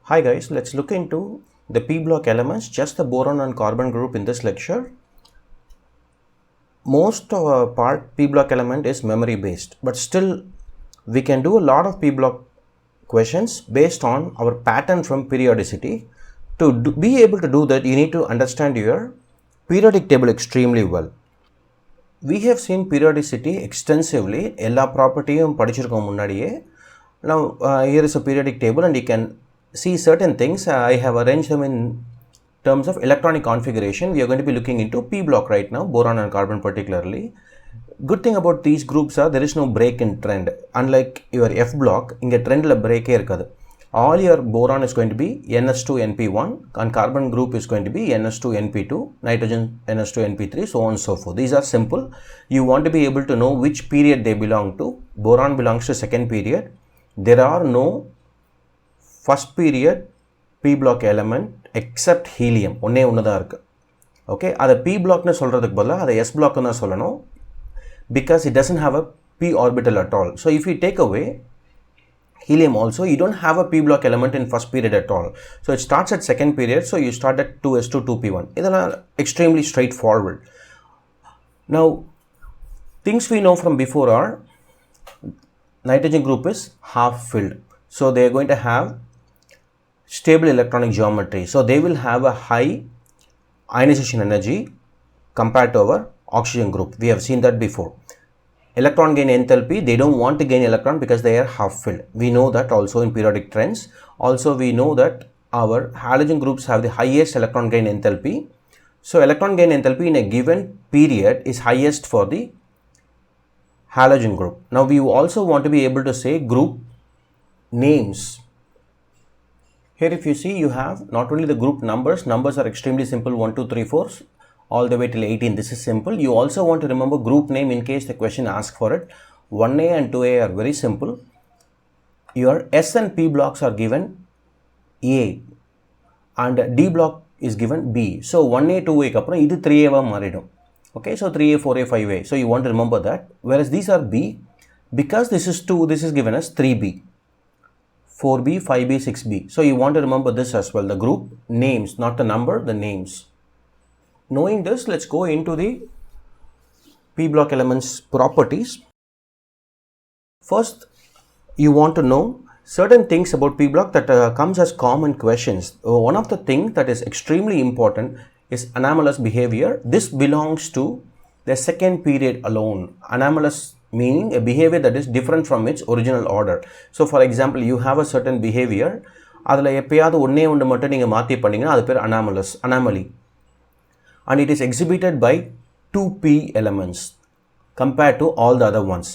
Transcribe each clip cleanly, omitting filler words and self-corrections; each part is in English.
Hi guys, let's look into the p block elements, just the boron and carbon group in this lecture. Most of our part p block element is memory based, but still we can do a lot of p block questions based on our pattern from periodicity. To be able to do that, you need to understand your periodic table extremely well. We have seen periodicity extensively. Ella property padichirkom munnadiye. Now here is a periodic table and you can see certain things. I have arranged them in terms of electronic configuration. We are going to be looking into p block right now, boron and carbon particularly. Good thing about these groups are there is no break in trend. Unlike your F block, inga trend la break irukadu. All your boron is going to be NS2 NP1 and carbon group is going to be NS2 NP2, nitrogen NS2 NP3, so on and so forth. These are simple. You want to be able to know which period they belong to. Boron belongs to second period. There are no first period p block element except helium. ஒன்னே ஒன்னுதான் இருக்கு. Okay, அதை p blockனு சொல்றதுக்கு பதிலா அதை s blockனு தான் சொல்லணும், because it doesn't have a p orbital at all. So if you take away helium also, you don't have a p block element in first period at all. So it starts at second period, so you start at 2s2 2p1. இதெல்லாம் extremely straightforward. Now things we know from before are nitrogen group is half filled, so they are going to have stable electronic geometry, so they will have a high ionization energy compared to our oxygen group. We have seen that before. Electron gain enthalpy, they don't want to gain electron because they are half filled. We know that also in periodic trends. Also we know that our halogen groups have the highest electron gain enthalpy. So electron gain enthalpy in a given period is highest for the halogen group. Now we also want to be able to say group names. Here if you see, you have not only the group numbers are extremely simple, 1 2 3 4 all the way till 18. This is simple. You also want to remember group name in case the question asks for it. 1A and 2A are very simple. Your S and P blocks are given A and D block is given B. So 1A 2A kapra idu 3A va maridum. Okay, so 3A 4A 5A. So you want to remember that. Whereas these are B, because this is 2, this is given as 3B, 4B, 5B, 6B. So you want to remember this as well, the group names, not the number, the names. Knowing this, let's go into the p block elements properties. First, you want to know certain things about p block that comes as common questions. One of the things that is extremely important is anomalous behavior. This belongs to the second period alone. Anomalous meaning a behavior that is different from its original order. So for example, you have a certain behavior, adula eppayadu onne undu mattum neenga maati pannீங்கன்னா அது பேர் anomaly, and it is exhibited by 2p elements compared to all the other ones.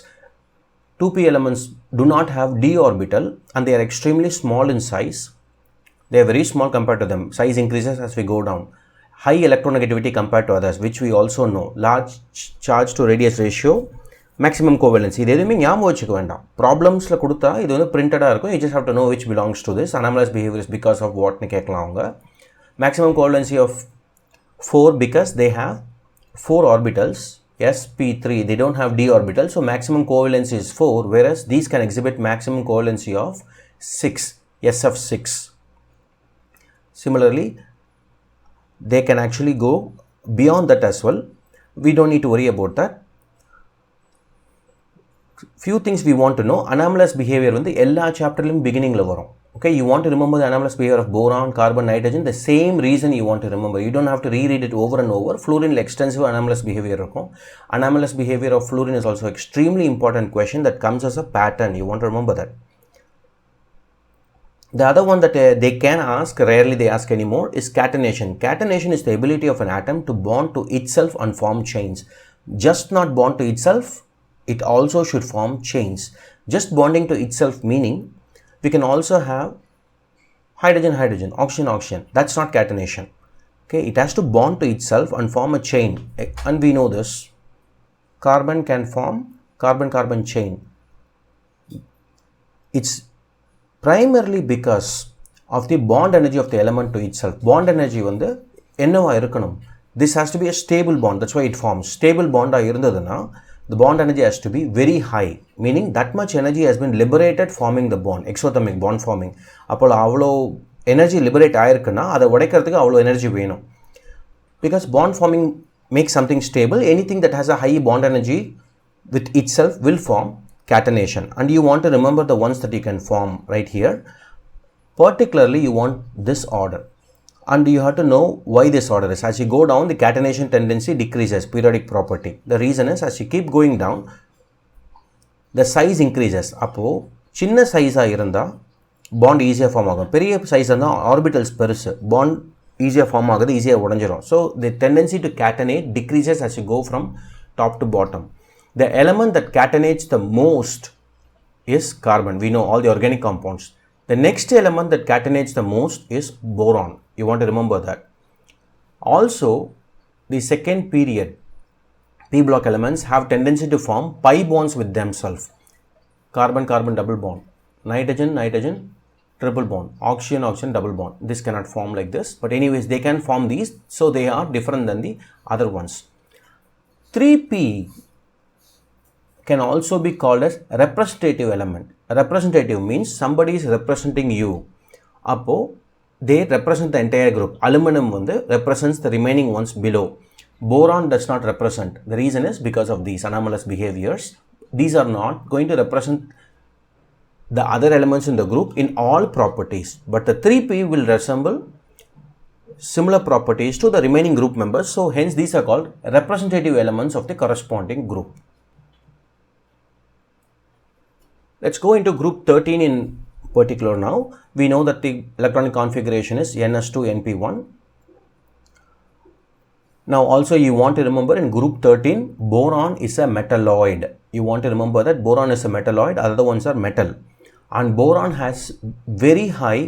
2p elements do not have d orbital and they are extremely small in size. They are very small compared to them. Size increases as we go down. High electronegativity compared to others, which we also know. Large charge to radius ratio, maximum covalence. இது எதுவுமே ஞாபகம் வச்சுக்க வேண்டாம். ப்ராப்ளம்ஸில் கொடுத்தா இது வந்து பிரிண்டடாக இருக்கும். You just have to know which belongs to this. Anomalous behavior is because of whatனு கேட்கலாம் அவங்க. Maximum covalency of 4 because they have 4 orbitals, sp3, they don't have d orbital, so maximum covalency is 4, whereas these can exhibit maximum covalency of 6, sf6. Similarly, they can actually go beyond that as well. We don't need to worry about that. Few things we want to know. Anomalous behavior வந்து எல்லா சாப்டர்லயும் beginningல வரும். Okay, you want to remember the anomalous behavior of boron, carbon, nitrogen. The same reason you want to remember. You don't have to reread it over and over. Fluorine extensive anomalous behavior இருக்கும். Anomalous behavior of fluorine is also extremely important question that comes as a pattern. You want to remember that. The other one that they can ask, rarely they ask anymore, is catenation. Catenation is the ability of an atom to bond to itself and form chains. Just not bond to itself, it also should form chains. Just bonding to itself meaning we can also have hydrogen, oxygen. That's not catenation. Okay, it has to bond to itself and form a chain, and we know this. Carbon can form carbon chain. It's primarily because of the bond energy of the element to itself. Bond energy வந்து என்னவா இருக்கணும்? This has to be a stable bond. That's why it forms. Stable bond இருந்ததுன்னா the bond energy has to be very high, meaning that much energy has been liberated forming the bond, exothermic bond forming. அப்போ அவ்வளோ energy liberate ஆயிருக்குன்னா அதை உடைக்கிறதுக்கு அவ்வளோ energy வேணும். Because bond forming makes something stable. Anything that has a high bond energy with itself will form catenation. And you want to remember the ones that you can form right here. Particularly, you want this order. And you have to know why this order is. As you go down, the catenation tendency decreases, periodic property. The reason is, as you keep going down, the size increases. அப்போ சின்ன சைஸாக இருந்தால் bond ஈஸியாக form ஆகும். பெரிய size இருந்தால் orbitals பெருசு, bond ஈஸியாக ஃபார்ம் ஆகுது, ஈஸியாக உடஞ்சிரும். So the tendency to catenate decreases as you go from top to bottom. The element that catenates the most is carbon. We know all the organic compounds. The next element that catenates the most is boron. You want to remember that. Also, the second period p block elements have tendency to form pi bonds with themselves. Carbon carbon double bond, nitrogen nitrogen triple bond, oxygen oxygen double bond. This cannot form like this, but anyways they can form these, so they are different than the other ones. 3p can also be called as representative element. Representative means somebody is representing you. Appo they represent the entire group. Aluminum represents the remaining ones below. Boron does not represent. The reason is because of these anomalous behaviors. These are not going to represent the other elements in the group in all properties, but the 3p will resemble similar properties to the remaining group members. So hence these are called representative elements of the corresponding group. Let's go into group 13 in particular now. We know that the electronic configuration is ns2np1. Now also you want to remember in group 13 boron is a metalloid. You want to remember that boron is a metalloid, other ones are metal, and boron has very high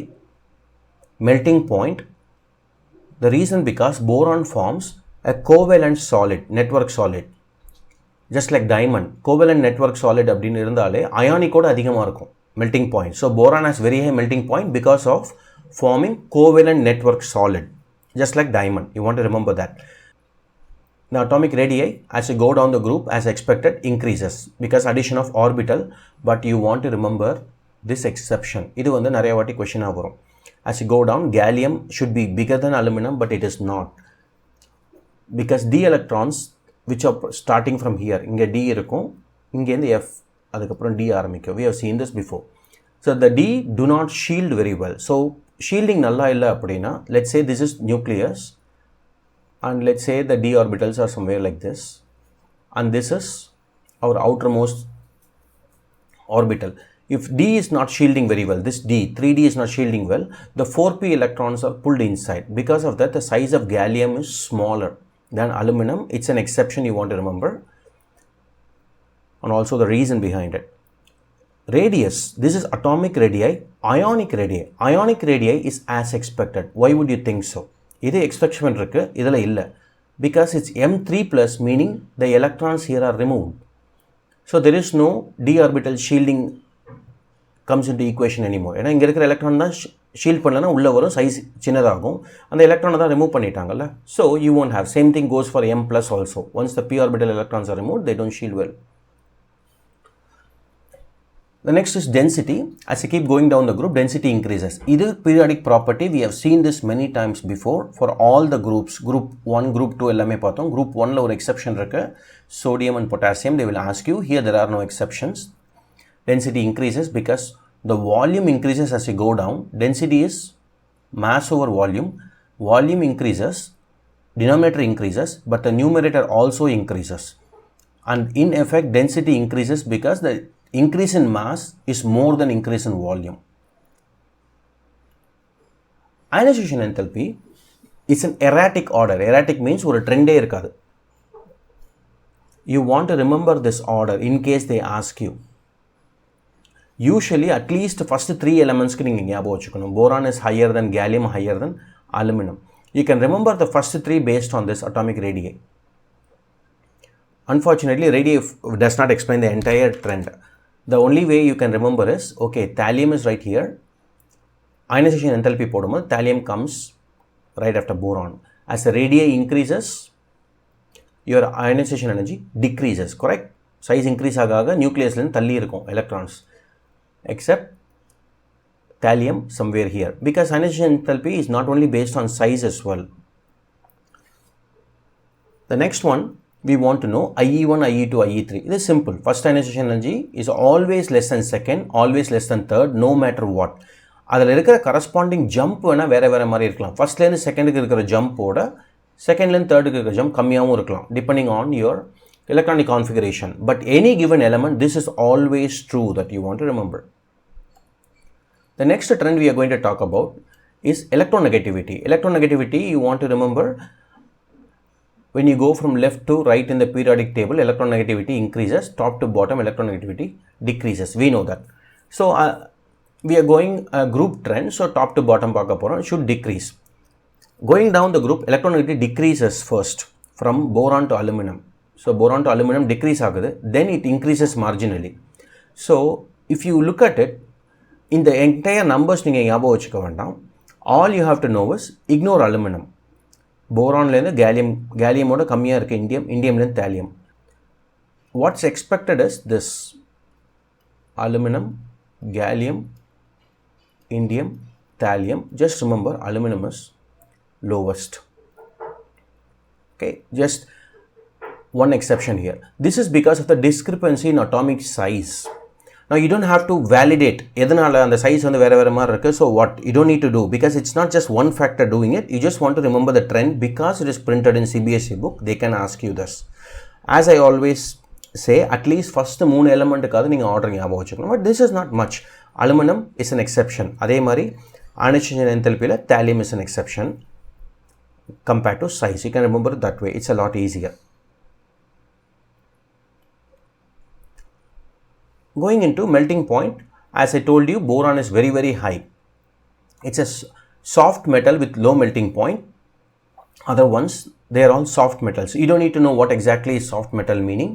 melting point. The reason because boron forms a covalent solid, network solid, just like diamond. Covalent network solid அப்படினு இருந்தாலே ionic கூட அதிகமாக இருக்கும் melting point. So boron has very high melting point because of forming covalent network solid, just like diamond. You want to remember that. Now atomic radii as you go down the group as expected increases because addition of orbital, but you want to remember this exception. இது நிறைய வாட்டி question வரும். As you go down, gallium should be bigger than aluminum, but it is not, because d electrons which are starting from here, இங்க d இருக்கும், இங்க இருந்து f, அதுக்கப்புறம் d ஆரம்பிக்கும். We have seen this before. So the d do not shield very well. So shielding நல்லா இல்லை அப்படின்னா, let's say this is nucleus, and let's say the d orbitals are somewhere like this, and this is our outermost orbital. If d is not shielding very well, this d, 3d is not shielding well, the 4p electrons are pulled inside. Because of that, the size of gallium is smaller than aluminum. It's an exception you want to remember, and also the reason behind it. Radius, this is atomic radii, ionic radii. Ionic radii is as expected. Why would you think so? இது expectation இருக்கு, இதில் இல்லை, because it's m3 plus, meaning the electrons here are removed. So there is no d orbital shielding comes into equation anymore. ஏன்னா இங்கே இருக்கிற electron தான் shield பண்ணலன்னா உள்ளே வரும், சைஸ் சின்னதாகும், அந்த எலக்ட்ரானை தான் remove பண்ணிட்டாங்கல்ல. So you won't have. Same thing goes for m plus also. Once the p orbital electrons are removed, they don't shield well. The next is density. As you keep going down the group, density increases. This is periodic property. We have seen this many times before for all the groups. Group 1, group 2 எல்லாமே பார்த்தோம். Group 1ல ஒரு exception இருக்கு, sodium and potassium. They will ask you. Here there are no exceptions. Density increases because the volume increases as you go down. Density is mass over volume. Volume increases, denominator increases, but the numerator also increases. And in effect, density increases because the increase in mass is more than increase in volume. Ionization enthalpy is an erratic order. Erratic means ஒரு ட்ரெண்டே இருக்காது. You want to remember this order in case they ask you. Usually at least first 3 elements நீங்கள் ஞாபகம் வச்சுக்கணும். Boron is higher than gallium, higher than aluminum. You can remember the first 3 based on this atomic radii. Unfortunately, radii does not explain the entire trend. The only way you can remember is, okay, thallium is right here. Ionization enthalpy போடும்போது thallium comes right after boron. As the radii increases, your ionization energy decreases, correct? Size increase ஆக nucleusலேருந்து தள்ளி இருக்கும் electrons. Except thallium somewhere here, because ionization enthalpy is not only based on size as well. The next one we want to know IE1, IE2, IE3. It is simple. First ionization energy is always less than second, always less than third, no matter what. அதில் இருக்கிற corresponding jump வேணால் வேறு மாதிரி இருக்கலாம். ஃபஸ்ட்லேருந்து செகண்டுக்கு இருக்கிற ஜம்போட செகண்ட்லேருந்து தேர்டுக்கு இருக்கிற ஜம்ப் கம்மியாகவும் இருக்கலாம், depending on your electronic configuration. But any given element, this is always true that you want to remember. The next trend we are going to talk about is electronegativity. Electronegativity, you want to remember, when you go from left to right in the periodic table, electronegativity increases, top to bottom electronegativity decreases. We know that. So we are going a group trend, so top to bottom should decrease. Going down the group, electronegativity decreases first from boron to aluminum. So boron to aluminum decrease agudhu, then it increases marginally. So if you look at it, in the entire numbers neenga nyabagam vechika vendam, all you have to know is ignore aluminum. Boron la gallium oda kammiya irukku indium la thallium. What's expected is this: aluminum, gallium, indium, thallium. Just remember, aluminum is lowest. Okay, just one exception here. This is because of the discrepancy in atomic size. Now you don't have to validate edanaala and the size vandu vera mari irukku. So what you don't need to do, because it's not just one factor doing it, you just want to remember the trend because it is printed in CBSE book. They can ask you this. As I always say, at least first 3 element kaadu neenga order nyabagam vechukonum, but this is not much. Aluminum is an exception. Adhe mari ionization enthalpy la thallium is an exception compared to size. You can remember it that way. It's a lot easier. Going into melting point, as I told you, boron is very, very high. It's a soft metal with low melting point. Other ones, they are all soft metals. You don't need to know what exactly is soft metal meaning.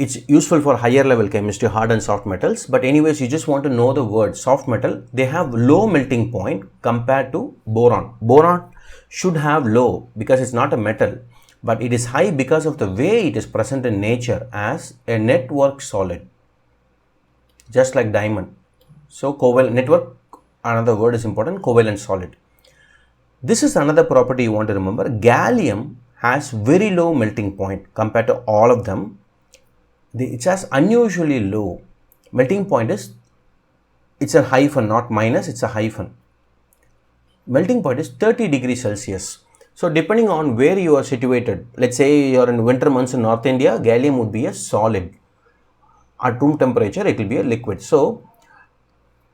It's useful for higher level chemistry, hard and soft metals. But anyways, you just want to know the word soft metal. They have low melting point compared to boron. Boron should have low because it's not a metal, but it is high because of the way it is present in nature as a network solid, just like diamond. So covalent network, another word is important, covalent solid. This is another property you want to remember. Gallium has very low melting point compared to all of them. It has unusually low melting point. It's a hyphen, not minus, it's a hyphen. Melting point is 30 degrees Celsius. So depending on where you are situated, let's say you are in winter months in North India, gallium would be a solid. At room temperature, it will be a liquid. So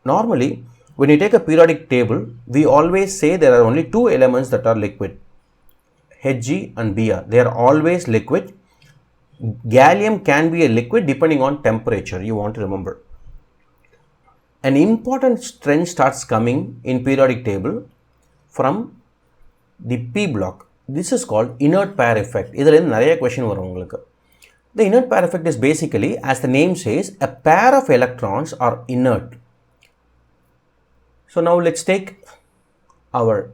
normally, when you take a periodic table, we always say there are only 2 elements that are liquid, Hg and Br. They are always liquid. Gallium can be a liquid depending on temperature, you want to remember. An important trend starts coming in periodic table from the P block. This is called inert pair effect. Idhula nariya question varum ungalku. The inert pair effect is basically, as the name says, a pair of electrons are inert. So now let's take our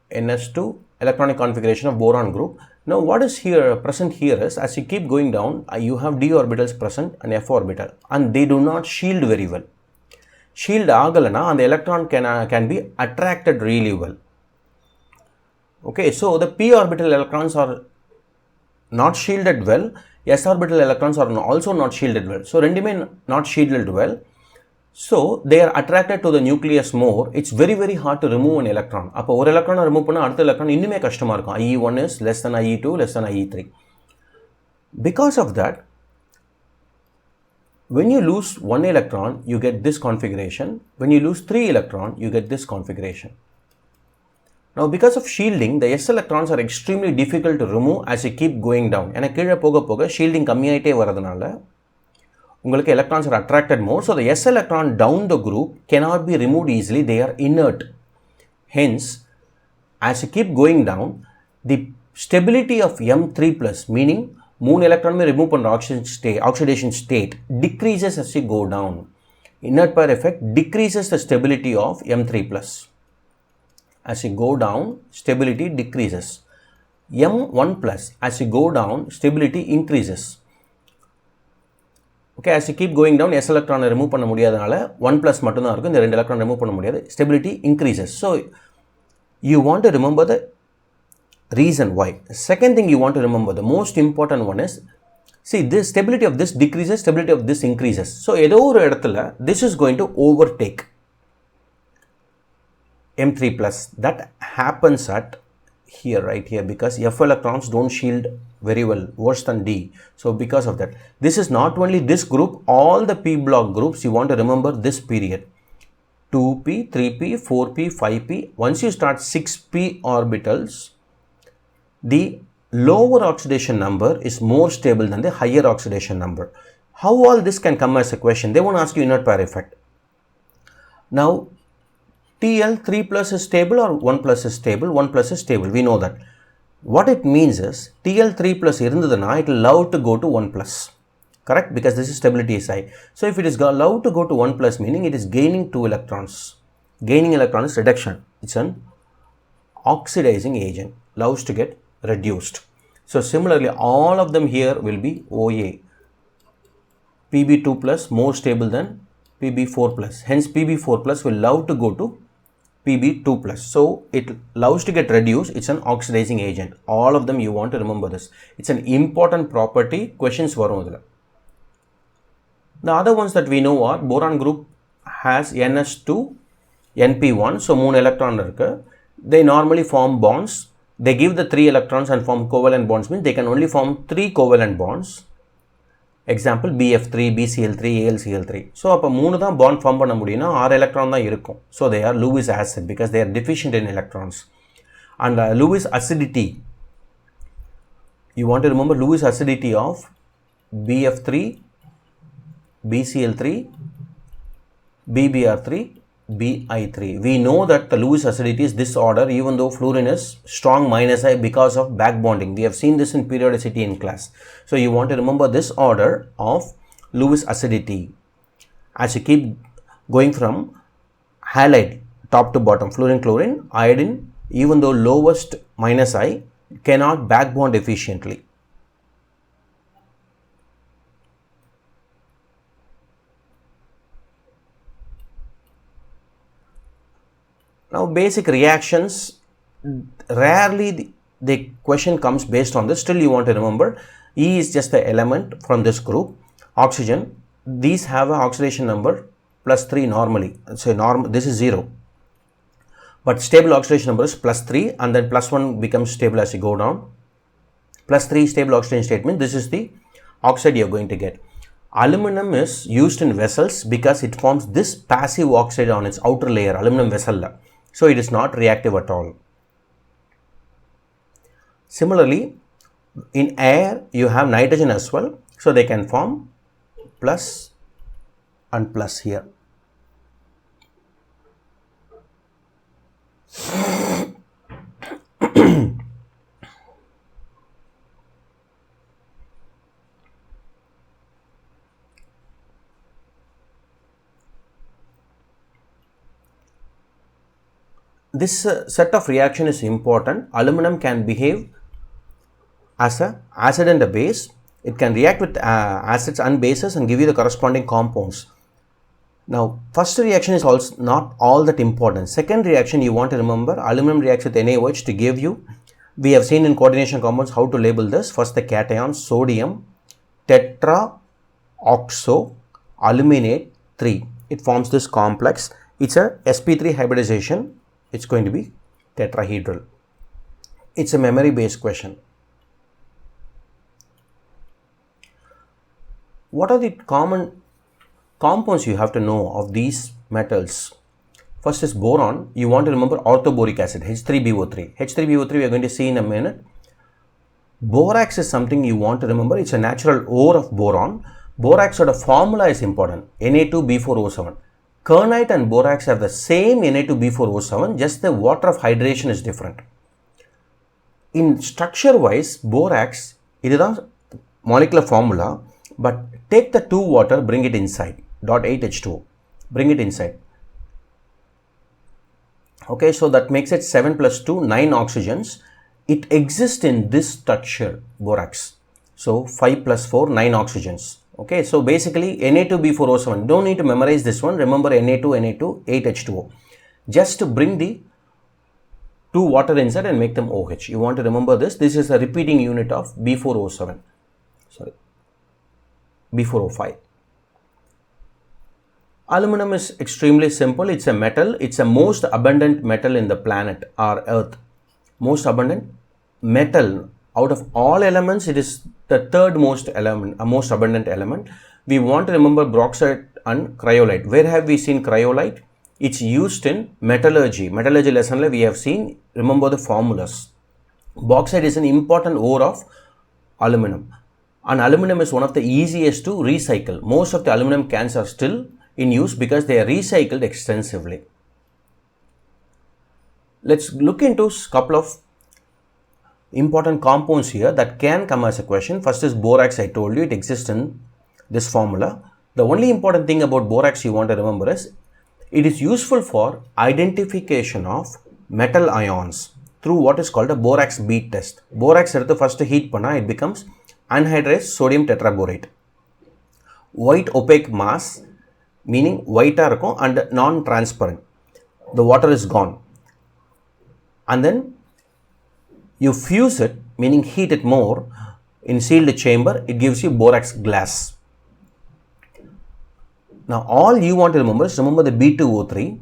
NS2 electronic configuration of boron group. Now what is here present here is, as you keep going down, you have d orbitals present and f orbital, and they do not shield very well. Shield agalana and the electron can be attracted really well. Okay, so the p orbital electrons are not shielded well, s orbital electrons are also not shielded well. So rendume not shielded well, so they are attracted to the nucleus more. It's very, very hard to remove an electron. Appo or electron remove panna adutha electron innume kashtamma irukum. IE1 is less than IE2, less than IE3. Because of that, when you lose 1 electron, you get this configuration. When you lose 3 electron, you get this configuration. Now because of shielding, the s electrons are extremely difficult to remove as you keep going down. And கீழே போக போக shielding கம்மியாயிட்டே வரதுனால உங்களுக்கு electrons are attracted more. So the s electron down the group cannot be removed easily. They are inert. Hence, as you keep going down, the stability of M3+, meaning 3 electron may remove from oxidation state, decreases as you go down. Inert pair effect decreases the stability of M3+. As you go down, stability decreases. M1+, as you go down, stability increases. Okay, as you keep going down, s electron remove பண்ண முடியாதனால 1 plus மட்டும் தான் இருக்கும். இந்த 2 electron remove பண்ண முடியாது. Stability increases. So you want to remember the reason why. Second thing you want to remember, the most important one is, see, this stability of this decreases, stability of this increases. So ஏதோ ஒரு இடத்துல this is going to overtake M3 plus. That happens at here, right here, because F electrons don't shield very well, worse than D. So because of that, this is not only this group, all the p block groups, you want to remember this period, 2p, 3p, 4p, 5p. Once you start 6p orbitals, the lower oxidation number is more stable than the higher oxidation number. How all this can come as a question? They won't ask you inert pair effect. Now TL 3 plus is stable or 1 plus is stable? 1 plus is stable, we know that. What it means is TL 3 plus irundadana, it will allow to go to 1 plus, correct? Because this is stability is high. So if it is allowed to go to 1 plus, meaning it is gaining 2 electrons. Gaining electron is reduction. It's an oxidizing agent, allows to get reduced. So similarly, all of them here will be OA. Pb2 plus more stable than Pb4 plus. Hence Pb4 plus will allow to go to Pb2 plus. So it allows to get reduced. It's an oxidizing agent. All of them you want to remember this. It's an important property. Questions varum idhula. The other ones that we know are boron group has NS2, NP1. So 3 electron irukku. They normally form bonds. They give the 3 electrons and form covalent bonds, means they can only form 3 covalent bonds. Example BF3, BCl3, AlCl3. So அப்போ 3 தான் bond form பண்ண முடியும்னா 6 electron தான் இருக்கும். So they are Lewis acid because they are deficient in electrons. And Lewis acidity, you want to remember Lewis acidity of BF3, BCl3, BBr3, Bi3. We know that the Lewis acidity is this order, even though fluorine is strong minus I because of back bonding. We have seen this in periodicity in class. So you want to remember this order of Lewis acidity. As you keep going from halide, top to bottom, fluorine, chlorine, iodine, even though lowest minus I, cannot back bond efficiently. Now basic reactions, rarely the question comes based on this. Still you want to remember E is just the element from this group. Oxygen, these have an oxidation number +3 normally. So this is 0. But stable oxidation number is +3 and then +1 becomes stable as you go down. +3 stable oxidation statement, this is the oxide you are going to get. Aluminum is used in vessels because it forms this passive oxide on its outer layer, aluminum vessel. So it is not reactive at all. Similarly, in air you have nitrogen as well, so they can form plus and plus here. This set of reaction is important. Aluminum can behave as a acid and a base. It can react with acids and bases and give you the corresponding compounds. Now first reaction is also not all that important. Second reaction you want to remember, aluminum reacts with NaOH to give you, we have seen in coordination compounds how to label this. First the cation, sodium tetraoxo aluminate 3. It forms this complex. It's a sp3 hybridization. It's going to be tetrahedral. It's a memory based question. What are the common compounds you have to know of these metals? First is boron. You want to remember orthoboric acid, H3BO3. H3BO3 we are going to see in a minute. Borax is something you want to remember. It's a natural ore of boron. Borax sort of formula is important, Na2B4O7. Kernite and borax have the same Na2B4O7, just the water of hydration is different. In structure wise, borax, it is the molecular formula, but take the 2 water, bring it inside, .8H2O, bring it inside. Okay, so that makes it 7 plus 2, 9 oxygens. It exists in this structure, borax. So 5 plus 4, 9 oxygens. Okay, so basically Na2B4O7, don't need to memorize this one. Remember Na2, 8H2O. Just to bring the two water inside and make them OH. You want to remember this. This is a repeating unit of B4O7. Sorry, B4O5. Aluminum is extremely simple. It's a metal. It's a most abundant metal in the planet, our Earth. Most abundant metal. Out of all elements, it is the third most abundant element. We want to remember bauxite and cryolite. Where have we seen cryolite? It's used in metallurgy. Metallurgy lesson we have seen. Remember the formulas. Bauxite is an important ore of aluminum. And aluminum is one of the easiest to recycle. Most of the aluminum cans are still in use because they are recycled extensively. Let's look into a couple of important compounds here that can come as a question. First is borax. I told you it exists in this formula. The only important thing about borax you want to remember is it is useful for identification of metal ions through what is called a borax bead test. Borax at the first heat panna, it becomes anhydrous sodium tetraborate. White opaque mass, meaning white and non-transparent. The water is gone. And then you fuse it, meaning heat it more in sealed chamber, it gives you borax glass. Now all you want to remember is remember the B2O3.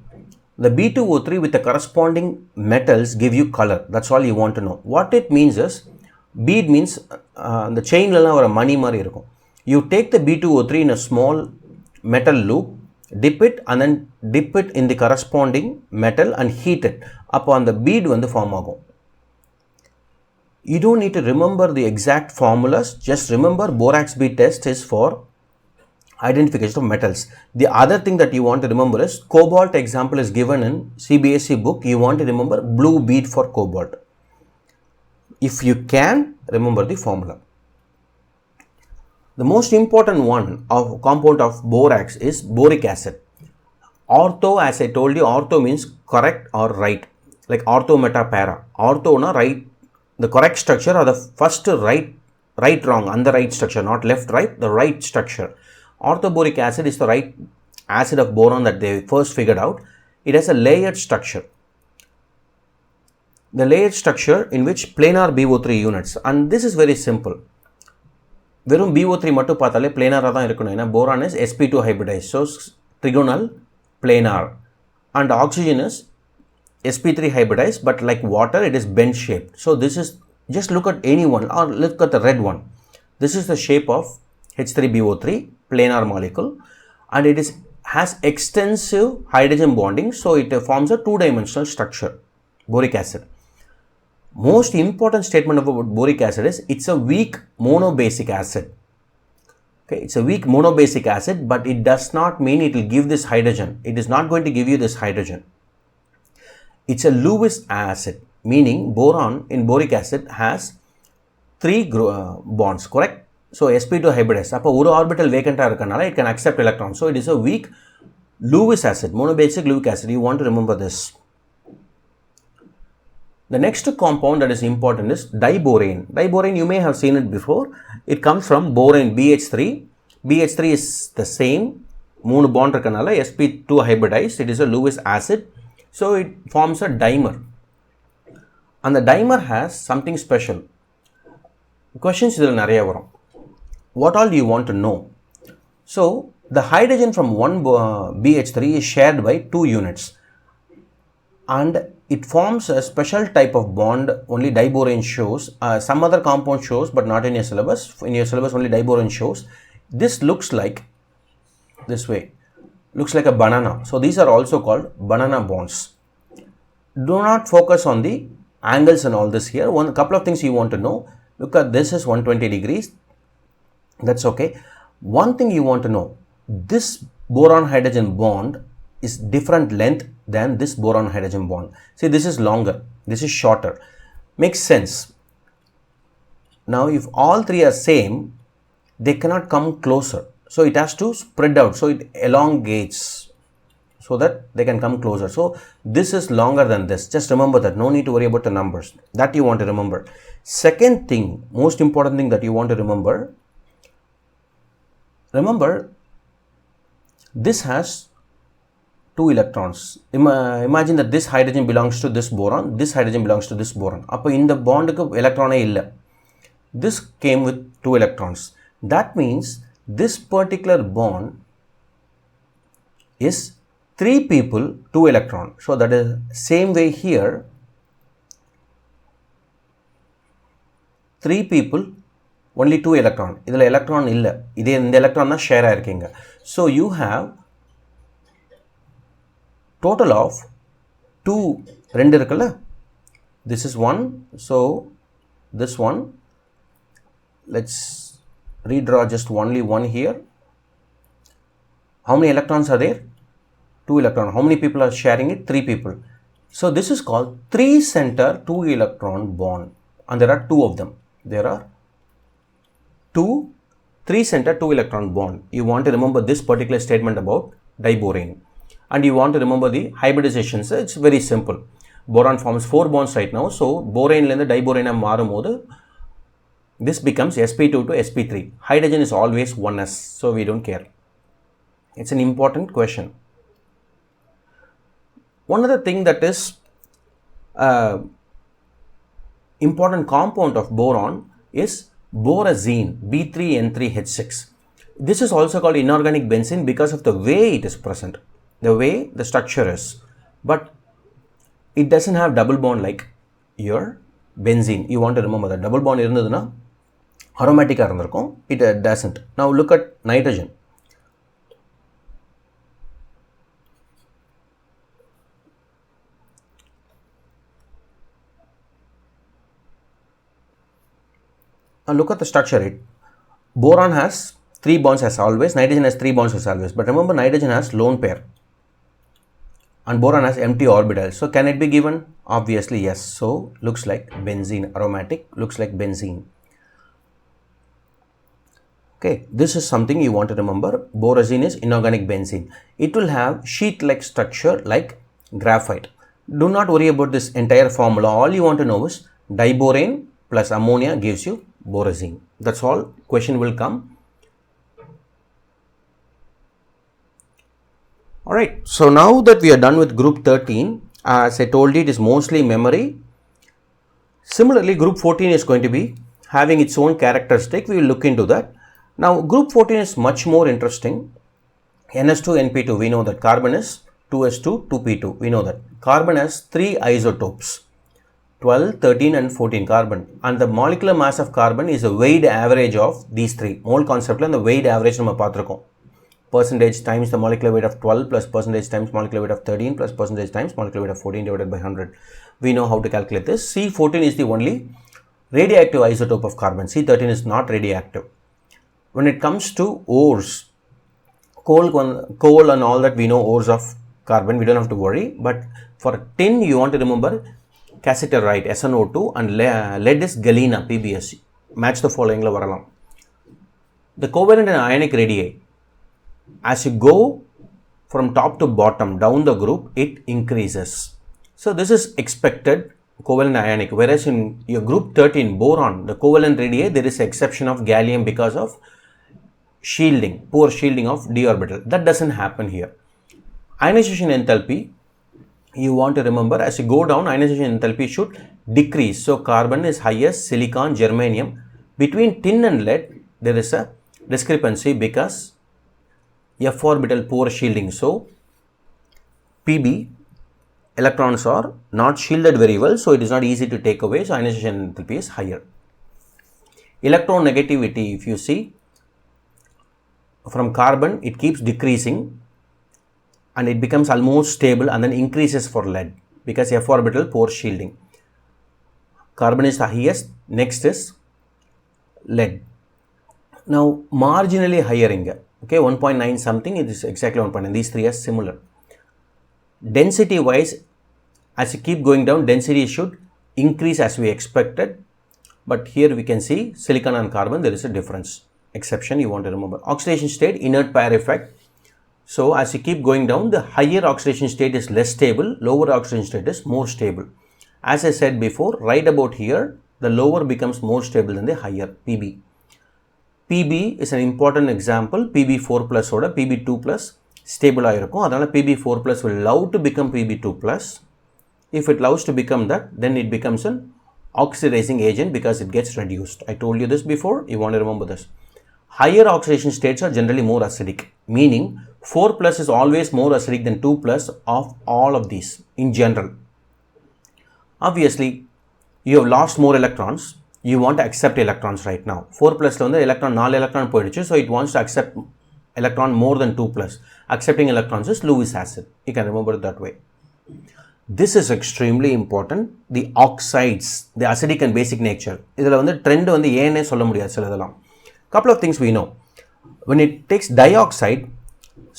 The B2O3 with the corresponding metals give you color. That's all you want to know. What it means is, bead means the chain or a money mari irukum. You take the B2O3 in a small metal loop, dip it and then dip it in the corresponding metal and heat it. Upon the bead vandu form agum. You don't need to remember the exact formulas. Just remember borax bead test is for identification of metals. The other thing that you want to remember is cobalt example is given in CBSE book. You want to remember blue bead for cobalt. If you can, remember the formula. The most important one of compound of borax is boric acid. Ortho, as I told you, ortho means correct or right. Like ortho meta para. Ortho na right, the correct structure or the first right wrong, on the right structure, not left right, the right structure. Orthoboric acid is the right acid of boron that they first figured out. It has a layered structure. The layered structure in which planar BO3 units, and this is very simple. வெறும் BO3 மட்டும் பார்த்தாலே planar தான் இருக்கணும். ஏன்னா boron is sp2 hybridized, so trigonal planar, and oxygen is sp3 hybridized, but like water it is bend shaped. So this is, just look at any one or look at the red one. This is the shape of H3BO3 planar molecule, and it has extensive hydrogen bonding, so it forms a two-dimensional structure. Boric acid. Most important statement about boric acid is it's a weak monobasic acid. Okay, it's a weak monobasic acid, but it does not mean it will give this hydrogen. It is not going to give you this hydrogen. It's a Lewis acid, meaning boron in boric acid has 3 bonds, correct? So sp2 hybridized. அப்போ ஒரு orbital vacant இருக்கனால it can accept electrons. So it is a weak Lewis acid, monobasic Lewis acid. You want to remember this. The next compound that is important is diborane. Diborane, you may have seen it before. It comes from borane BH3. BH3 is the same. 3 bond இருக்கனால sp2 hybridized. It is a Lewis acid. So it forms a dimer. And the dimer has something special. Questions idhula nariya varum. What all you want to know? So the hydrogen from one BH3 is shared by 2 units, and it forms a special type of bond. Only diborane shows. Some other compound shows, but not in your syllabus. In your syllabus only diborane shows. This looks like this way. Looks like a banana. So these are also called banana bonds. Do not focus on the angles and all this here. One couple of things you want to know. Look at this is 120 degrees. That's okay. One thing you want to know, this boron hydrogen bond is different length than this boron hydrogen bond. See, this is longer, this is shorter. Makes sense. Now if all 3 are same, they cannot come closer, so it has to spread out, so it elongates so that they can come closer. So this is longer than this. Just remember that. No need to worry about the numbers. That you want to remember. Second thing, most important thing that you want to remember, remember this has 2 electrons. Imagine that this hydrogen belongs to this boron, this hydrogen belongs to this boron. அப்போ இந்த bondக்கு electron இல்லை. This came with 2 electrons. That means this particular bond is 3 people, 2 electron. So that is same way here. 3 people, only 2 electron. இதில் electron இல்லை. இந்த electron தான் share ஆயிருக்கீங்க. So you have total of 2, ரெண்டு இருக்குல்ல? This is 1. So this one, let's redraw just only 1 here. How many electrons are there? 2 electrons. How many people are sharing it? 3 people. So this is called 3 center 2 electron bond, and there are 2 of them. There are 3 center 2 electron bond. You want to remember this particular statement about diborane, and you want to remember the hybridizations. It's very simple. Boron forms 4 bonds right now. So borane lende diborane maarumbodhu this becomes sp2 to sp3. Hydrogen is always 1s, so we don't care. It's an important question. One other thing that is important compound of boron is borazine, B3N3H6. This is also called inorganic benzene because of the way it is present, the way the structure is. But it doesn't have double bond like your benzene. You want to remember that. Double bond irundaduna aromatic ah irundirukum. It doesn't. Now look at nitrogen. Now look at the structure. Boron has 3 bonds as always, nitrogen has 3 bonds as always, but remember nitrogen has lone pair and boron has empty orbitals. So can it be given? Obviously yes. So looks like benzene, aromatic, looks like benzene. Okay, this is something you want to remember. Borazine is inorganic benzene. It will have sheet-like structure like graphite. Do not worry about this entire formula. All you want to know is diborane plus ammonia gives you borazine. That's all. Question will come. Alright, so now that we are done with group 13, as I told you, it is mostly memory. Similarly, group 14 is going to be having its own characteristic. We will look into that. Now, group 14 is much more interesting. NS2, NP2, we know that. Carbon is 2s2, 2p2, we know that. Carbon has 3 isotopes, 12, 13 and 14 carbon. And the molecular mass of carbon is the weighted average of these 3. Mole concept and the weighted average நம்ம பார்த்திருக்கோம். Percentage times the molecular weight of 12 plus percentage times molecular weight of 13 plus percentage times molecular weight of 14 divided by 100. We know how to calculate this. C14 is the only radioactive isotope of carbon. C13 is not radioactive. When it comes to ores, coal and all that, we know ores of carbon, we don't have to worry. But for tin, you want to remember cassiterite, SnO2, and lead is galena, PbS. Match the following. The covalent and ionic radii, as you go from top to bottom down the group, it increases. So this is expected covalent ionic, whereas in your group 13 boron, the covalent radii, there is exception of gallium because of shielding, poor shielding of d orbital. That doesn't happen here. Ionization enthalpy, you want to remember, as you go down, ionization enthalpy should decrease. So carbon is highest, silicon, germanium. Between tin and lead, there is a discrepancy because f orbital poor shielding. So Pb electrons are not shielded very well, so it is not easy to take away. So ionization enthalpy is higher. Electronegativity, if you see, from carbon it keeps decreasing and it becomes almost stable and then increases for lead because f orbital poor shielding. Carbon is the highest, next is lead. Now marginally higher inga, okay, 1.9 something, it is exactly 1.9. These 3 are similar. Density wise, as you keep going down, density should increase as we expected, but here we can see silicon and carbon, there is a difference. Exception you want to remember. Oxidation state, inert pair effect. So as you keep going down, the higher oxidation state is less stable, lower oxidation state is more stable. As I said before, right about here, the lower becomes more stable than the higher, Pb. PB is an important example. PB4 plus oda PB2 plus stable ஆயிருக்கும். அதனால PB4 plus will love to become PB2 plus. If it loves to become that, then it becomes an oxidizing agent because it gets reduced. I told you this before. You want to remember this. Higher oxidation states are generally more acidic, meaning 4 plus is always more acidic than 2 plus of all of these in general. Obviously, you have lost more electrons. You want to accept electrons right now. 4 plus la electron 4 electron poiduchu, so it wants to accept electron more than 2 plus. Accepting electrons is Lewis acid. You can remember it that way. This is extremely important. The oxides, the acidic and basic nature. Idhula trend ஏனே சொல்ல முடியாது சிலதெல்லாம். Couple of things we know. When it takes dioxide,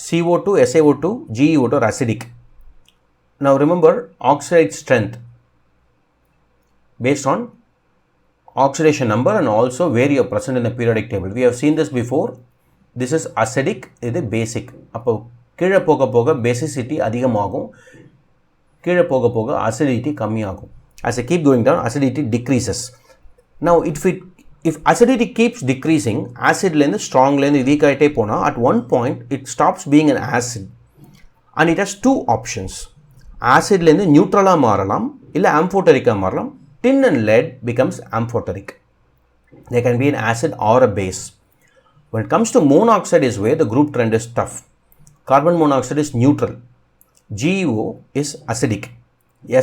CO2, SiO2, GeO2 are acidic. Now remember oxide strength based on oxidation number and also where you are present in the periodic table. We have seen this before. This is acidic, this is basic. அப்போ கீழே போக போக basicity அதிகமாகும், கீழே போக போக acidity கம்மியாகும். As I keep going down, acidity decreases. Now if acidity keeps decreasing, acid length strong length weak ஆயிட்டே போனா, at one point it stops being an acid and it has two options. Acid length neutral மாறலாம் இல்ல amphoteric மாறலாம். Tin and lead becomes amphoteric. They can be an acid or a base. When it comes to monoxide is where the group trend is tough. Carbon monoxide is neutral. GeO is acidic.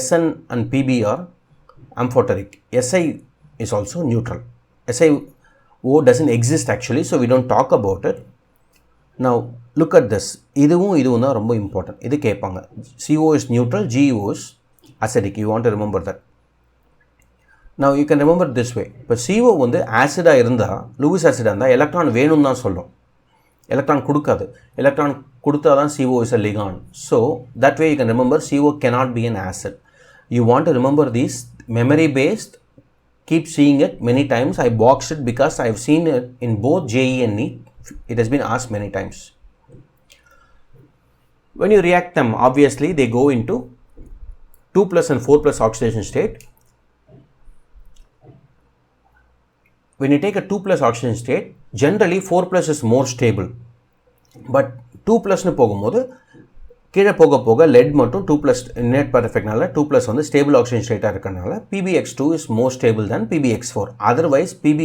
SN and PB are amphoteric. Si is also neutral. SiO doesn't exist actually, so we don't talk about it. Now look at this. இதுவும் தான் ரொம்ப important. இது கேட்பாங்க. CO is neutral, GeO is acidic. You want to remember that. Now you can remember this way. இப்போ CO ஆசிடா இருந்தா, Lewis ஆசிடா இருந்தா electron வேணும்னு தான் சொல்லும். எலக்ட்ரான் கொடுக்காது. எலக்ட்ரான் கொடுத்தா தான் CO is a ligand. So that way you can remember CO cannot be an acid. You want to remember these memory based. Keep seeing it many times. I boxed it because I have seen it in both JEE and NEET. It has been asked many times. When you react them, obviously they go into 2 plus and 4 plus oxidation state. When you take a 2 plus oxidation state, generally 4 plus is more stable. But 2 plus nu போகும்போது கீழே போக போக lead மட்டும் 2 plus net perfectனால 2 plus stable oxidation state இருக்கறனால PbX2 is more stable than PbX4. Otherwise Pb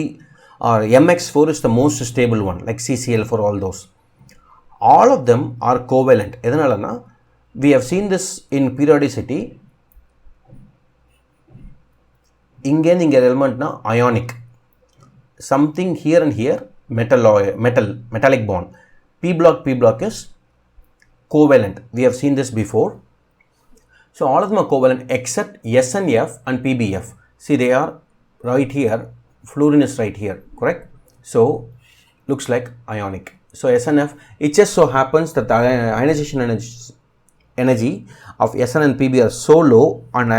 or MX4 is the most stable one, like CCl for all those. All of them are covalent. எதனாலனா we have seen this in periodicity. இங்க elementனா ionic. Something here and here metallic bond. P block is covalent. We have seen this before. So all of them are covalent except SNF and PBF. See, they are right here. Fluorine is right here, correct? So looks like ionic. So SNF, it just so happens that the ionization energy of SN and PB are so low and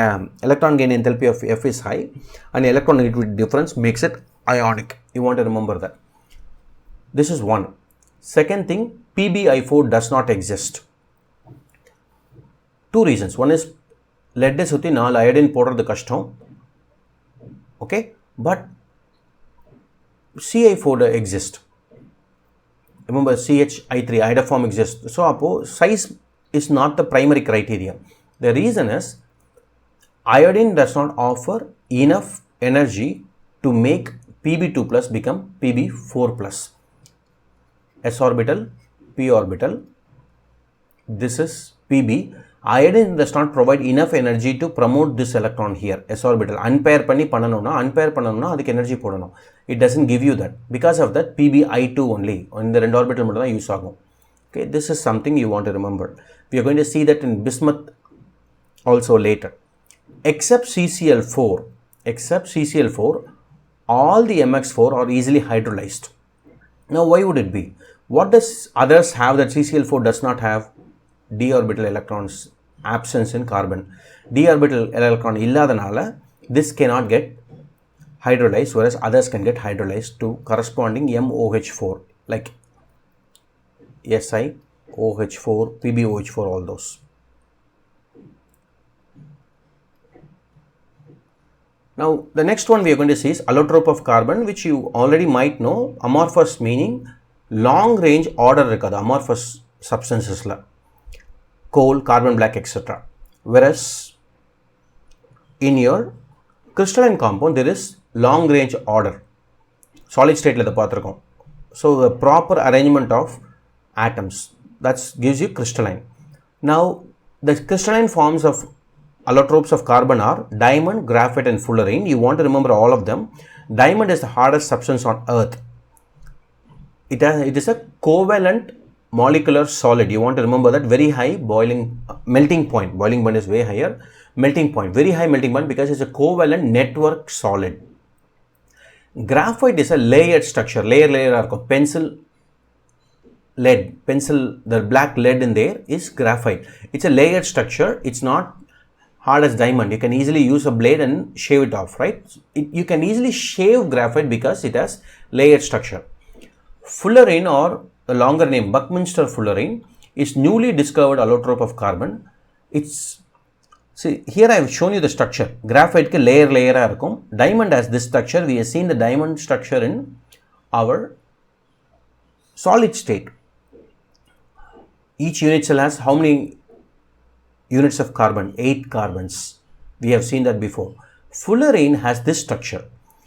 electron gain enthalpy of F is high and electron negativity difference makes it ionic. You want to remember that. This is one. Second thing, PbI4 does not exist. Two reasons. One is lead சுத்தி 4 iodine போடுறது கஷ்டம். Okay, but CI4 exists. Remember CHI3 iodoform exists. So appo size is not the primary criteria. The reason is iodine does not offer enough energy to make Pb2 plus become Pb4 plus. S orbital, P orbital. This is Pb. Iodine does not provide enough energy to promote this electron here. S orbital. Unpair பண்ணனும்னா அதுக்கு energy போடணும். It doesn't give you that. Because of that, PbI2 only. இந்த ரெண்டு orbital மட்டும் தான் use ஆகும். Okay, this is something you want to remember. We are going to see that in bismuth also later. Except CCl4, all the MX4 are easily hydrolyzed. Now why would it be? What does others have that CCl4 does not have? D orbital electrons absence in carbon. D orbital electron illadanaala this cannot get hydrolyzed, whereas others can get hydrolyzed to corresponding MOH4 like SiOH4, PbOH4, all those. Now the next one we are going to see is allotrope of carbon, which you already might know. Amorphous meaning long range order irukadu amorphous substances la, coal, carbon black, etc. Whereas in your crystalline compound there is long range order, solid state la idu paathirukom. So the proper arrangement of atoms, that gives you crystalline. Now the crystalline forms of allotropes of carbon are diamond, graphite and fullerene. You want to remember all of them. Diamond is the hardest substance on earth. It is a covalent molecular solid. You want to remember that. Very high melting point. Boiling point is way higher. Melting point, very high melting point, because it's a covalent network solid. Graphite is a layered structure. Layer pencil lead, the black lead in there is graphite. It's a layered structure. It's not hard as diamond. You can easily use a blade and shave it off, right? You can easily shave graphite because it has layered structure. Fullerene, or the longer name Buckminster fullerene, is newly discovered allotrope of carbon. See, here I have shown you the structure. Graphite ke layer irukum. Diamond has this structure. We have seen the diamond structure in our solid state. Each unit cell has how many units of carbon? 8 carbons. We have seen that before. Fullerene has this structure.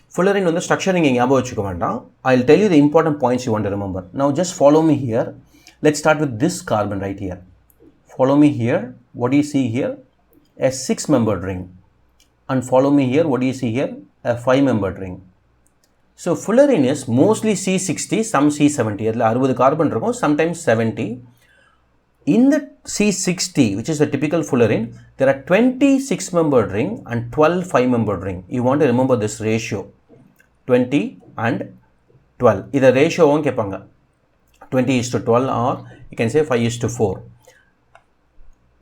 Fullerene on the structure I'll tell you the important points you want to remember. Now just follow me here. Let's start with this carbon right here. Follow me here. What do you see here? A 6-membered ring. And follow me here. What do you see here? A 5-membered ring. So fullerene is mostly C60, some C70. 60 carbon, sometimes 70. In the C60, which is the typical fullerene, there are 20 6-membered ring and 12 5-membered ring. You want to remember this ratio, 20 and 12. Either ratio 20:12, or you can say 5:4.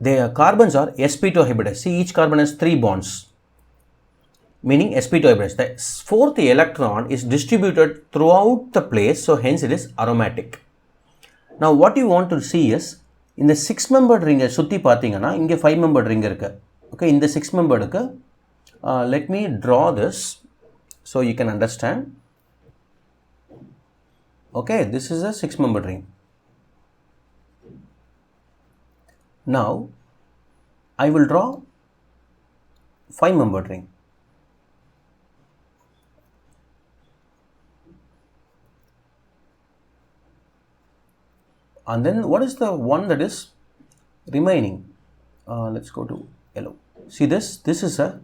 The carbons are sp2 hybridized. See, each carbon has 3 bonds, meaning sp2 hybridized. The 4th electron is distributed throughout the place, so hence it is aromatic. Now what you want to see is, in the 6-membered ring sutti pathingana inge 5-membered ring irukku. Okay, in the 6-membered let me draw this so you can understand. Okay, this is a 6-membered ring. Now I will draw 5-membered ring. And then what is the one that is remaining? Let's go to yellow. See this? This is a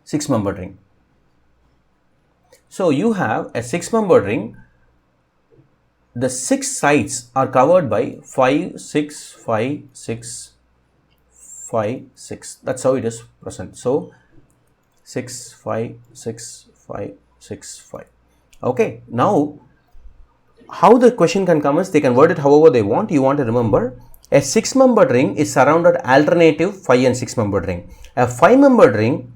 6-membered ring. So you have a 6-membered ring. The 6 sides are covered by 5, 6, 5, 6, 5, 6. That's how it is present. So 6, 5, 6, 5, 6, 5. Okay. Now, how the question can come is, they can word it however they want. You want to remember, a 6-membered ring is surrounded alternative 5 and 6-membered ring. A 5-membered ring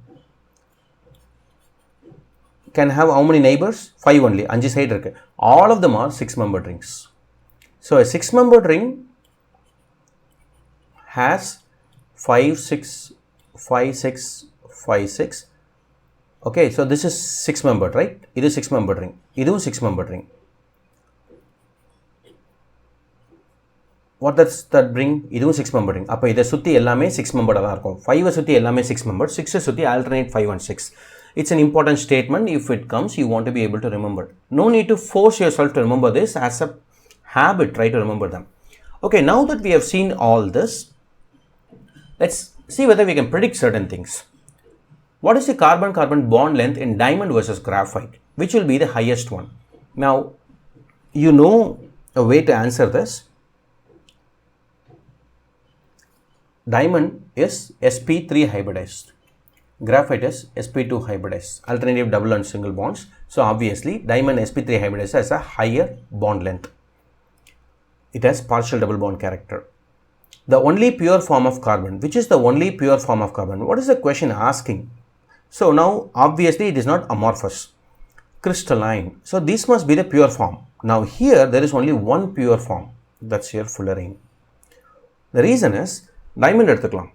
can have how many neighbors? 5 only. 5 side irukku. All of them are 6-membered rings. So a 6-membered ring has 5, 6, 5, 6, 5, 6. Okay, so this is 6-membered, right? It is 6-membered ring. It is 6-membered ring. What does that bring? It is 6-membered ring. Appo idha sutti ellame 6-membered ah irukum. 5 sutti ellame 6-membered. 6 sutti alternate 5 and 6. It's an important statement. If it comes, you want to be able to remember. No need to force yourself to remember this. As a habit, try to remember them. Okay, now that we have seen all this, let's see whether we can predict certain things. What is the carbon-carbon bond length in diamond versus graphite? Which will be the highest one? Now, you know a way to answer this. Diamond is sp3 hybridized. Graphite is sp2 hybridized. Alternative double and single bonds. So obviously, diamond sp3 hybridized has a higher bond length. It has partial double bond character. The only pure form of carbon. Which is the only pure form of carbon? What is the question asking? So now, obviously, it is not amorphous. Crystalline. So this must be the pure form. Now here, there is only one pure form. That's here fullerene. The reason is, diamond எடுத்துக்கலாம்.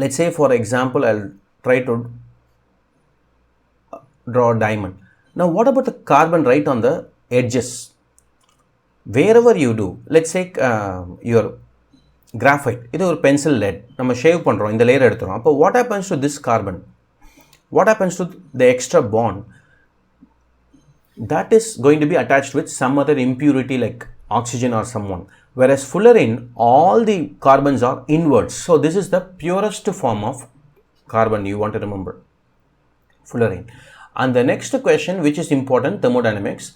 let's say for example, I'll try to draw a diamond. Now what about the carbon right on the edges? Wherever you do, let's say your graphite, இது ஒரு pencil lead, நம்ம shave பண்ணுறோம், இந்த layer எடுத்துறோம். அப்போ what happens to this carbon? What happens to the extra bond? That is going to be attached with some other impurity like oxygen or someone. Whereas fullerene, all the carbons are inwards. So this is the purest form of carbon you want to remember, fullerene. And the next question, which is important, thermodynamics.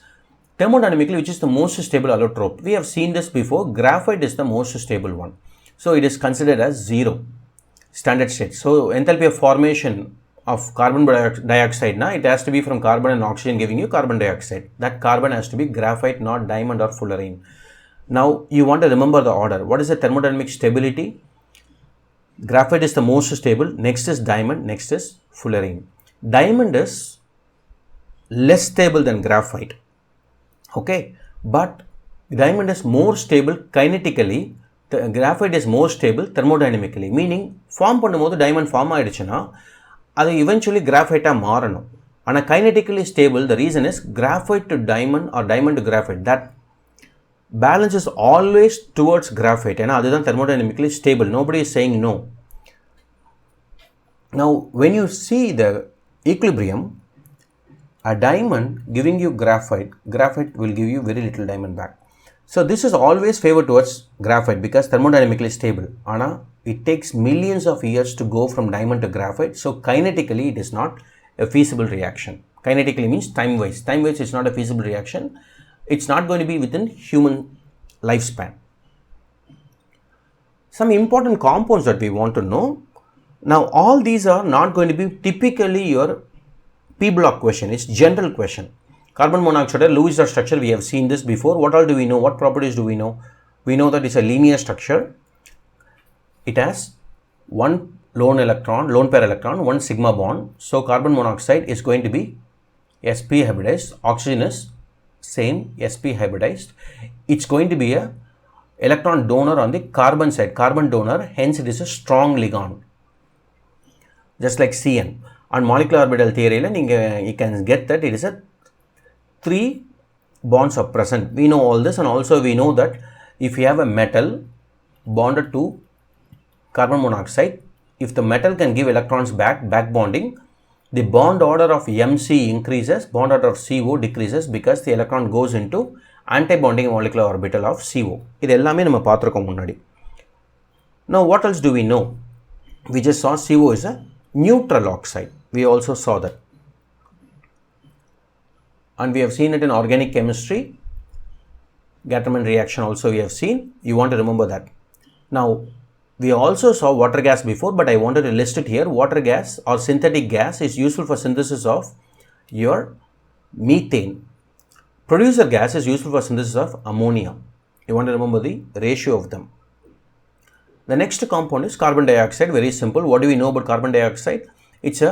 Thermodynamically, which is the most stable allotrope? We have seen this before. Graphite is the most stable one. So it is considered as 0 standard state. So enthalpy of formation of carbon dioxide, it has to be from carbon and oxygen giving you carbon dioxide. That carbon has to be graphite, not diamond or fullerene. Now you want to remember the order. What is the thermodynamic stability? Graphite is the most stable. Next is diamond. Next is fullerene. Diamond is less stable than graphite. Okay, but diamond is more stable kinetically. The graphite is more stable thermodynamically. Meaning, form பண்ணும்போது diamond form ஆயிடுச்சுன்னா அது eventually graphite மாறணும். ஆனால் kinetically stable, the reason is graphite to diamond or diamond to graphite. That balance is always towards graphite. ஏன்னா அதுதான் thermodynamically stable. Nobody is saying no. Now, when you see the equilibrium, a diamond giving you graphite, graphite will give you very little diamond back. So this is always favored towards graphite because thermodynamically stable. Ana, it takes millions of years to go from diamond to graphite. So kinetically it is not a feasible reaction. Kinetically means time-wise. Time-wise is not a feasible reaction. It's not going to be within human lifespan. Some important compounds that we want to know. Now all these are not going to be typically your P block question. It's general question. Carbon monoxide, Lewis structure, we have seen this before. What all do we know? What properties do we know? We know that it's a linear structure. It has one lone pair electron, one sigma bond. So carbon monoxide is going to be sp hybridized. Oxygen is same, sp hybridized. It's going to be a electron donor on the carbon side, carbon donor, hence it is a strong ligand, just like Cn. On molecular orbital theory, you can get that it is a 3 bonds are present. We know all this, and also we know that if you have a metal bonded to carbon monoxide, if the metal can give electrons back bonding, the bond order of Mc increases, bond order of CO decreases because the electron goes into anti-bonding molecular orbital of CO. இது எல்லாமே நம்ம பார்த்திருக்கோம் முன்னாடி. Now what else do we know? We just saw CO is a neutral oxide. We also saw that, and we have seen it in organic chemistry. Gattermann reaction also we have seen. You want to remember that. Now we also saw water gas before, but I wanted to list it here. Water gas or synthetic gas is useful for synthesis of your methane. Producer gas is useful for synthesis of ammonia. You want to remember the ratio of them. The next compound is carbon dioxide. Very simple. What do we know about carbon dioxide? It's a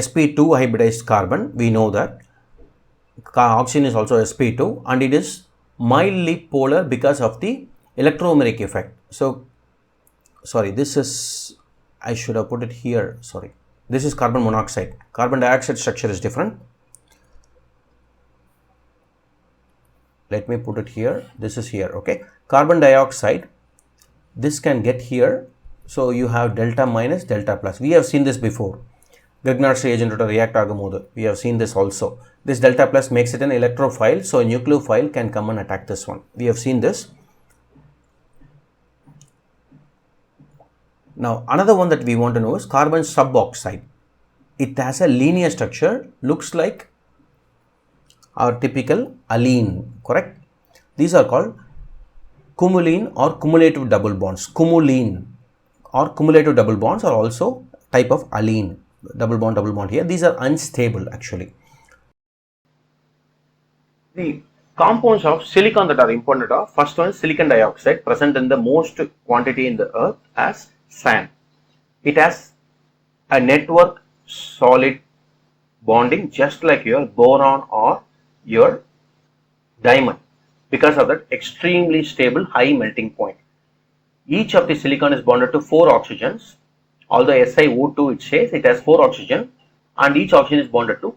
sp2 hybridized carbon. We know that oxygen is also sp2, and it is mildly polar because of the electromeric effect. So sorry, this is, I should have put it here, sorry. This is carbon monoxide. Carbon dioxide structure is different. Let me put it here. This is here. Okay, carbon dioxide, this can get here. So you have delta minus, delta plus. We have seen this before. Grignard's reagent to react ஆகும்போது. We have seen this also. This delta plus makes it an electrophile, so a nucleophile can come and attack this one. We have seen this. Now another one that we want to know is carbon suboxide. It has a linear structure, looks like our typical alene, correct? These are called cumulene or cumulative double bonds. Cumulene or cumulative double bonds are also type of alene. Double bond here. These are unstable actually. The compounds of silicon that are important are, first one, silicon dioxide, present in the most quantity in the earth as sand. It has a network solid bonding just like your boron or your diamond because of that extremely stable high melting point. Each of the silicon is bonded to 4 oxygens. Although SiO2 it says it has 4 oxygen and each oxygen is bonded to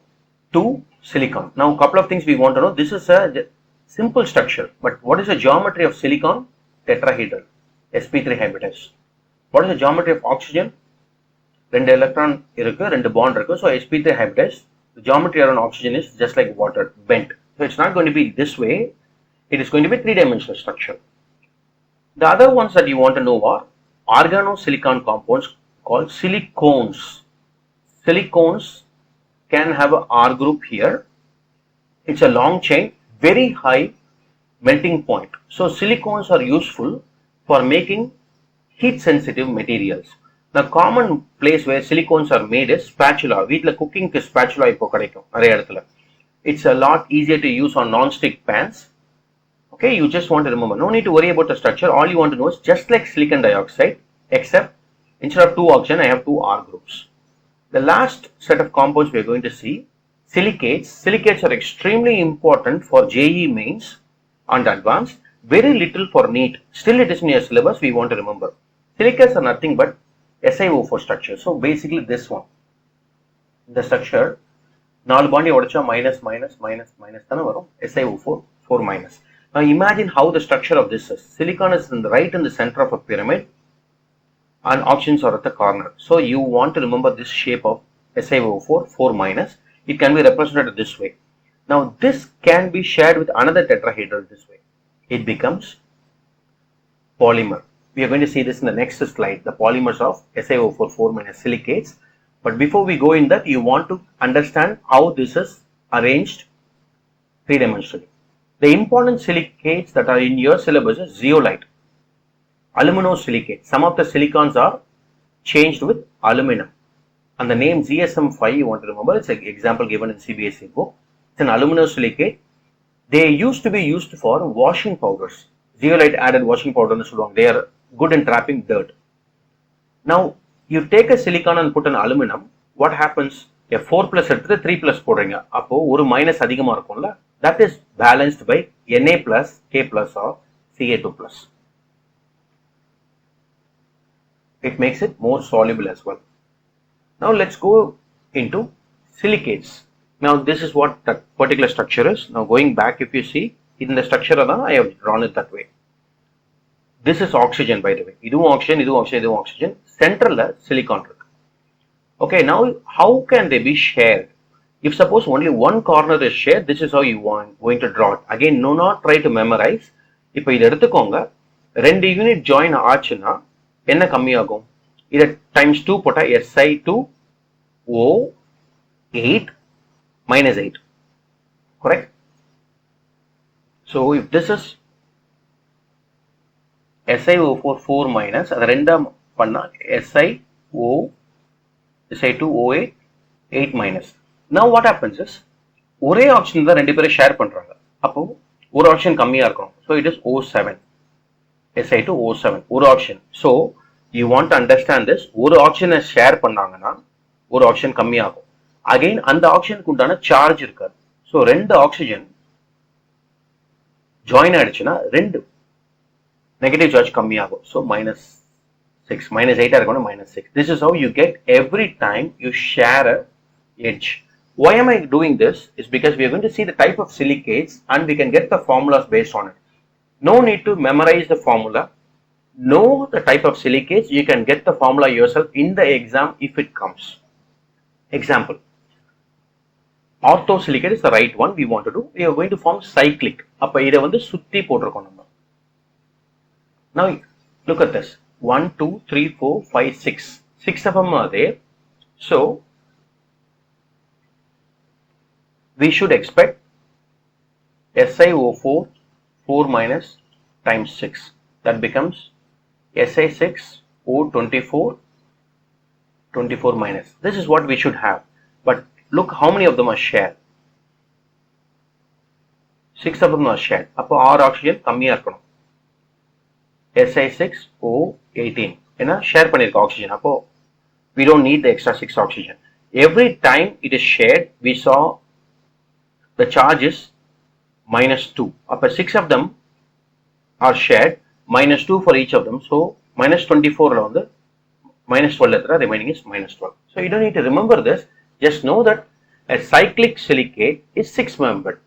2 silicon. Now, a couple of things we want to know. This is a simple structure, but what is the geometry of silicon? Tetrahedral, sp3 hybridized. What is the geometry of oxygen? 2 electron irukku, 2 bond irukku. So sp3 hybridized. The geometry around oxygen is just like water, bent. So it's not going to be this way. It is going to be 3-dimensional structure. The other ones that you want to know are organosilicon compounds called silicones. Silicones can have a R group here. It's a long chain, very high melting point. So silicones are useful for making heat sensitive materials. The common place where silicones are made is spatula. Veetla cooking spatula ipo kadaikum nariya edathila. It's a lot easier to use on non-stick pans. Okay, you just want to remember, no need to worry about the structure. All you want to know is just like silicon dioxide, except instead of 2 oxygen, I have 2 R groups. The last set of compounds we are going to see, silicates. Silicates are extremely important for JEE mains and advanced, very little for NEET. Still it is in your syllabus, we want to remember. Silicates are nothing but SiO4 structure. So basically this one, the structure, 4 bond odacha minus minus minus minus thana varum, SiO4 4 minus. Now imagine how the structure of this is. Silicon is right in the center of a pyramid and oxygens are at the corner. So you want to remember this shape of SiO4 4 minus. It can be represented this way. Now this can be shared with another tetrahedral this way. It becomes polymer. We are going to see this in the next slide, the polymers of SiO4 4 minus silicates. But before we go in that, you want to understand how this is arranged 3-dimensionally. The important silicates that are in your syllabus is zeolite, aluminosilicate. Some of the silicons are changed with aluminum. And the name ZSM5 you want to remember, it's an example given in CBSE book. It's an aluminosilicate. They used to be used for washing powders. Zeolite added washing powder in Sulong. They are good in trapping dirt. Now, you take a silicon and put an aluminum. What happens? A 4 plus எடுத்து 3 plus போடுறீங்க. அப்போ ஒரு minus அதிகமா இருக்கும்ல. That is balanced by Na plus, K plus or Ca2 plus. It makes it more soluble as well. Now let's go into silicates. Now this is what that particular structure is. Now going back, if you see in the structure, I have drawn it that way. This is oxygen, by the way. Idu oxygen, idu oxygen, idu oxygen. Central silicon. Okay, now how can they be shared? If suppose only one corner is shared, this is how you want going to draw it. Again, no, not try to memorize. இப்போ இத எடுத்துக்கோங்க, 2 unit join ஆச்சுன்னா என்ன கம்மியாகும்? இத times 2 போட்டா Si2O8 minus 8. Correct? So if this is SiO4 4 minus, அது ரெண்டா பண்ணா Si2O8 8 minus. Now what happens is, ஒரே ஆக்சிஜன் தான் ரெண்டு பேரும் ஷேர் பண்றாங்க. அப்போ ஒரு ஆக்சிஜன் கம்மியா இருக்கும். So it is O7. Si2O7 ஒரு oxygen. So you want to understand this. ஒரு ஆக்சிஜனை ஷேர் பண்ணாங்கன்னா ஒரு ஆக்சிஜன் கம்மியாகும். அகைன் அந்த ஆக்சிஜனுக்கு உண்டான சார்ஜ் இருக்காது. ஸோ 2 ஆக்சிஜன் ஜாயின் ஆயிடுச்சுன்னா 2 நெகட்டிவ் சார்ஜ் கம்மியாகும். ஸோ -6 -8 இருக்கணும் -6. This is how you get every time you share a edge. Why am I doing this? Is because we are going to see the type of silicates and we can get the formulas based on it. No need to memorize the formula. Know the type of silicates. You can get the formula yourself in the exam if it comes. Example. Orthosilicate is the right one we want to do. We are going to form cyclic. அப்ப இத வந்து சுத்தி போட்டுறோம் நம்ம. Now look at this. 1 2 3 4 5 6. 6 of them are there. So we should expect SiO4 4 minus times 6. That becomes Si6O24 24 minus. This is what we should have. But look how many of them are shared. 6 of them are shared. அப்போ 6 oxygen கம்மியா இருக்கணும். Si6O18 ஏன்னா share பண்ணிருக்க oxygen. அப்போ we don't need the extra 6 oxygen. Every time it is shared, we saw the charge is -2. அப்போ 6 of them are shared, minus 2 for each of them. So minus 24 la vandu minus 12 remaining is minus 12. So you don't need to remember this. Just know that a cyclic silicate is 6 membered.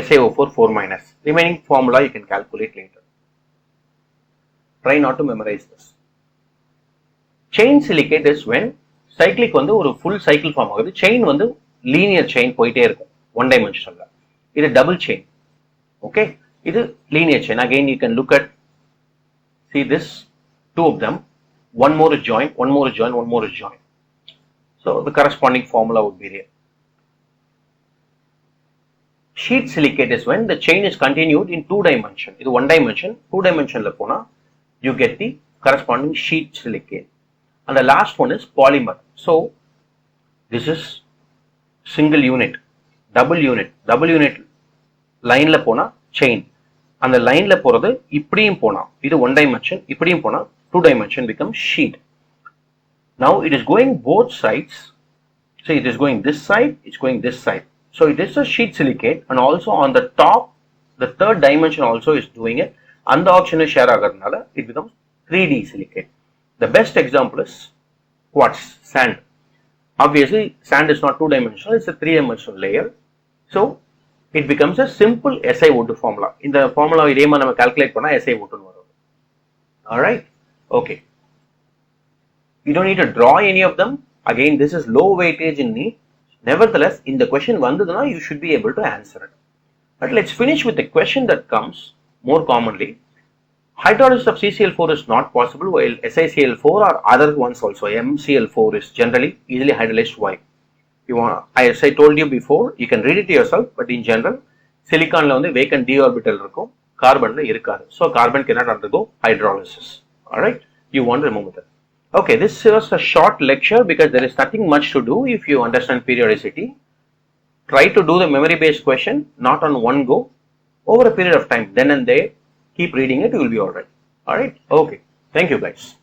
SaO4 4 minus. Remaining formula you can calculate later. Try not to memorize this. Chain silicate is when cyclic வந்து ஒரு full cycle form ஆகுது. Chain வந்து linear chain போயிட்டே இருக்கும். One dimensional. இது double chain. Okay. இது linear chain. Again you can look at, see this, two of them. One more is joined, one more is joined, one more is joined. So the corresponding formula would be here. Sheet silicate is when the chain is continued in 2 dimension. This 1 dimension, 2 dimension la pona, you get the corresponding sheet silicate. And the last one is polymer. So this is single unit, double unit line la pona chain. And the line la போறது இப்படியும் போனா, இது 1 dimension, இப்படியும் போனா 2 dimension becomes sheet. Now it is going both sides. So it is going this side, it's going this side. So it is a sheet silicate, and also on the top, the third dimension also is doing it. And the option is share agarnala, it becomes 3D silicate. The best example is quartz, sand. Obviously, sand is not 2 dimensional, it's a 3 dimensional layer. So it becomes a simple SiO2 formula. In the formula, we calculate SiO2. Alright, okay. You don't need to draw any of them. Again, this is low weightage in need. Nevertheless, in the question vandadana, you should be able to answer it. But let's finish with the question that comes more commonly. Hydrolysis of CCl4 is not possible, while SiCl4 or other ones also, MCl4 is generally easily hydrolyzed. Why? You want, as I told you before, you can read it yourself, but in general, silicon la vacant d orbital irukum, carbon la irukadu. So carbon cannot undergo hydrolysis. Alright, you want to remember that. Okay, this was a short lecture because there is nothing much to do if you understand periodicity. Try to do the memory based question, not on one go, over a period of time. Then and there, keep reading it, you will be alright. Alright, okay. Thank you guys.